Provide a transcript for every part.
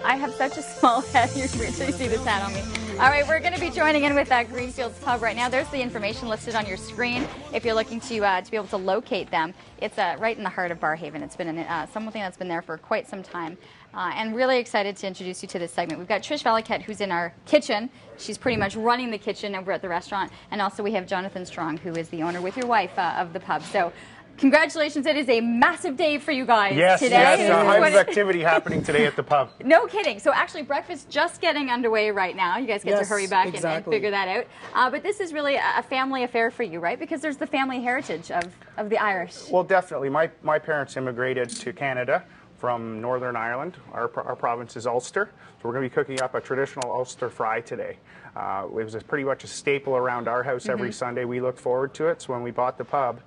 I have such a small head. You can really see this hat on me. All right, we're going to be joining in with Greenfield Pub right now. There's the information listed on your screen if you're looking to be able to locate them. It's right in the heart of Barrhaven. It's been something that's been there for quite some time. And really excited to introduce you to this segment. We've got Trish Valiquette, who's in our kitchen. She's pretty much running the kitchen over at the restaurant. And also we have Jonathan Strong, who is the owner with your wife of the pub. So congratulations. It is a massive day for you guys today. Yes, a high of activity happening today at the pub. No kidding. So actually breakfast just getting underway right now. You guys get to hurry back and figure that out. But this is really a family affair for you, right? Because there's the family heritage of the Irish. Well, definitely. My parents immigrated to Canada from Northern Ireland. Our province is Ulster. So we're going to be cooking up a traditional Ulster fry today. It was pretty much a staple around our house every Sunday. We looked forward to it. So when we bought the pub,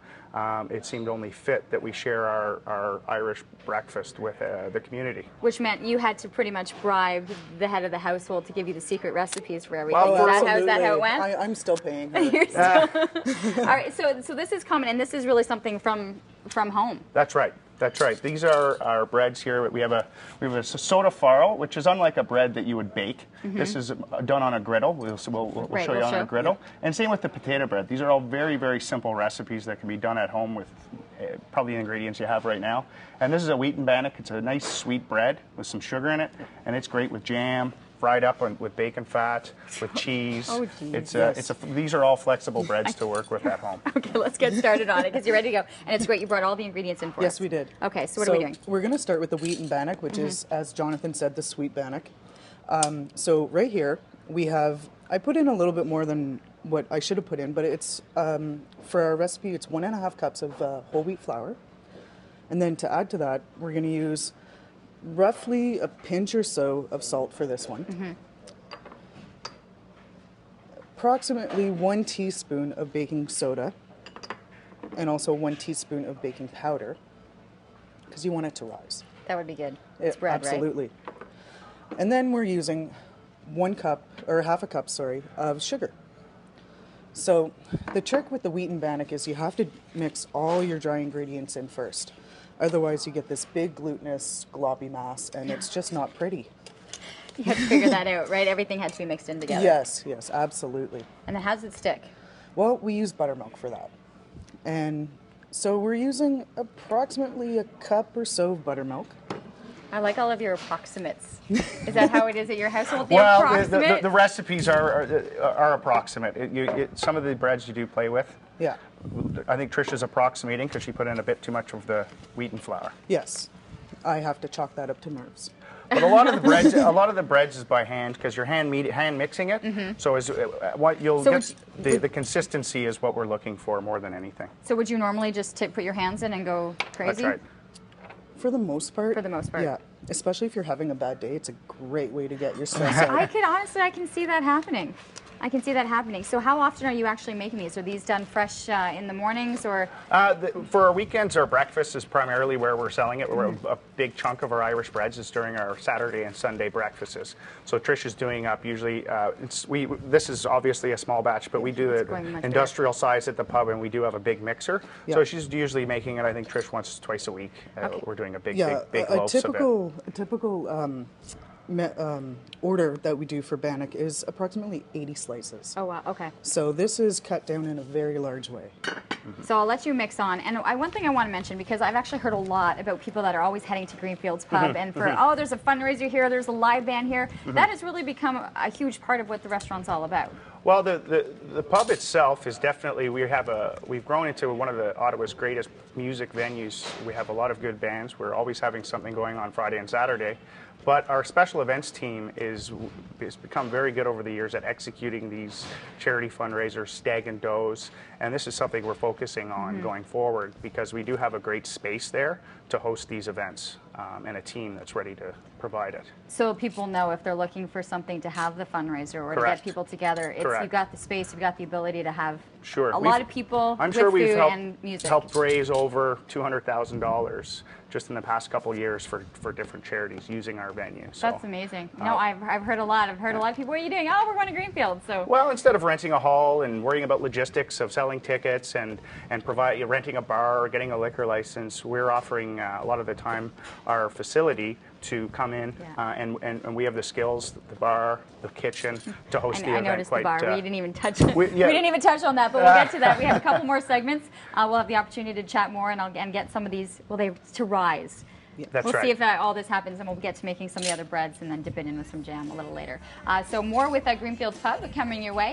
it seemed only fit that we share our Irish breakfast with the community. Which meant you had to pretty much bribe the head of the household to give you the secret recipes for everything. Well, is that how it went? I'm still paying her. You're still... All right, so this is common, and this is really something from home. That's right. That's right. These are our breads here. We have a soda farro, which is unlike a bread that you would bake. This is done on a griddle. We'll show you on a griddle. Yeah. And same with the potato bread. These are all very, very simple recipes that can be done at home with probably the ingredients you have right now. And this is a wheat and bannock. It's a nice sweet bread with some sugar in it, and it's great with jam, fried up with bacon fat, with cheese. Oh, geez. These are all flexible breads to work with at home. Okay, let's get started on it because you're ready to go. And it's great. You brought all the ingredients in for us. Yes, we did. Okay, so what are we doing? We're going to start with the wheat and bannock, which is, as Jonathan said, the sweet bannock. So right here, I put in a little bit more than what I should have put in, but it's, for our recipe, it's 1.5 cups of whole wheat flour. And then to add to that, we're going to use roughly a pinch or so of salt for this one. Approximately 1 teaspoon of baking soda, and also 1 teaspoon of baking powder, because you want it to rise. That would be good. It's bread, absolutely. Right? And then we're using 1 cup, or half a cup, sorry, of sugar. So the trick with the wheat and bannock is you have to mix all your dry ingredients in first. Otherwise, you get this big glutinous, globby mass, and it's just not pretty. You have to figure that out, right? Everything had to be mixed in together. Yes, absolutely. And then how does it stick? Well, we use buttermilk for that. And so we're using approximately a cup or so of buttermilk. I like all of your approximates. Is that how it is at your household? The recipes are approximate. Some of the breads you do play with. Yeah. I think Trish is approximating because she put in a bit too much of the wheat and flour. Yes. I have to chalk that up to nerves. But a lot of the breads is by hand because you're hand mixing it. So the consistency is what we're looking for more than anything. So would you normally just put your hands in and go crazy? That's right. For the most part. For the most part. Yeah. Especially if you're having a bad day, it's a great way to get your stress out. I can see that happening. I can see that happening. So how often are you actually making these? Are these done fresh in the mornings or? For our weekends, our breakfast is primarily where we're selling it. A big chunk of our Irish breads is during our Saturday and Sunday breakfasts. So Trish is doing up usually, this is obviously a small batch, but we do it industrial size at the pub, and we do have a big mixer. Yep. So she's usually making it, I think, Trish, once, twice a week. We're doing a big loaves of it. A typical order that we do for bannock is approximately 80 slices. Oh, wow, okay. So this is cut down in a very large way. So I'll let you mix on. And one thing I want to mention, because I've actually heard a lot about people that are always heading to Greenfield's Pub and for, oh, there's a fundraiser here, there's a live band here. That has really become a huge part of what the restaurant's all about. Well, the pub itself is definitely, we've grown into one of Ottawa's greatest music venues. We have a lot of good bands. We're always having something going on Friday and Saturday. But our special events team has become very good over the years at executing these charity fundraisers, stag and does, and this is something we're focusing on going forward because we do have a great space there to host these events and a team that's ready to provide it. So people know if they're looking for something to have the fundraiser or to get people together, you've got the space, you've got the ability to have a lot of people with food and music. Helped raise over $200,000 just in the past couple of years for different charities using our venue. So, that's amazing. No, I've heard a lot. I've heard a lot of people. What are you doing? Oh, we're going to Greenfield. So well, instead of renting a hall and worrying about logistics of selling tickets and renting a bar or getting a liquor license, we're offering a lot of the time our facility to come in, Yeah. and we have the skills, the bar, the kitchen to host the I event. noticed the bar. We didn't even touch. Yeah. We didn't even touch on that, but we'll get to that. We have a couple more segments. We'll have the opportunity to chat more and get some of these. Well, to rise. That's we'll right. see if all this happens, and we'll get to making some of the other breads and then dip it in with some jam a little later. So more with Greenfield Pub coming your way.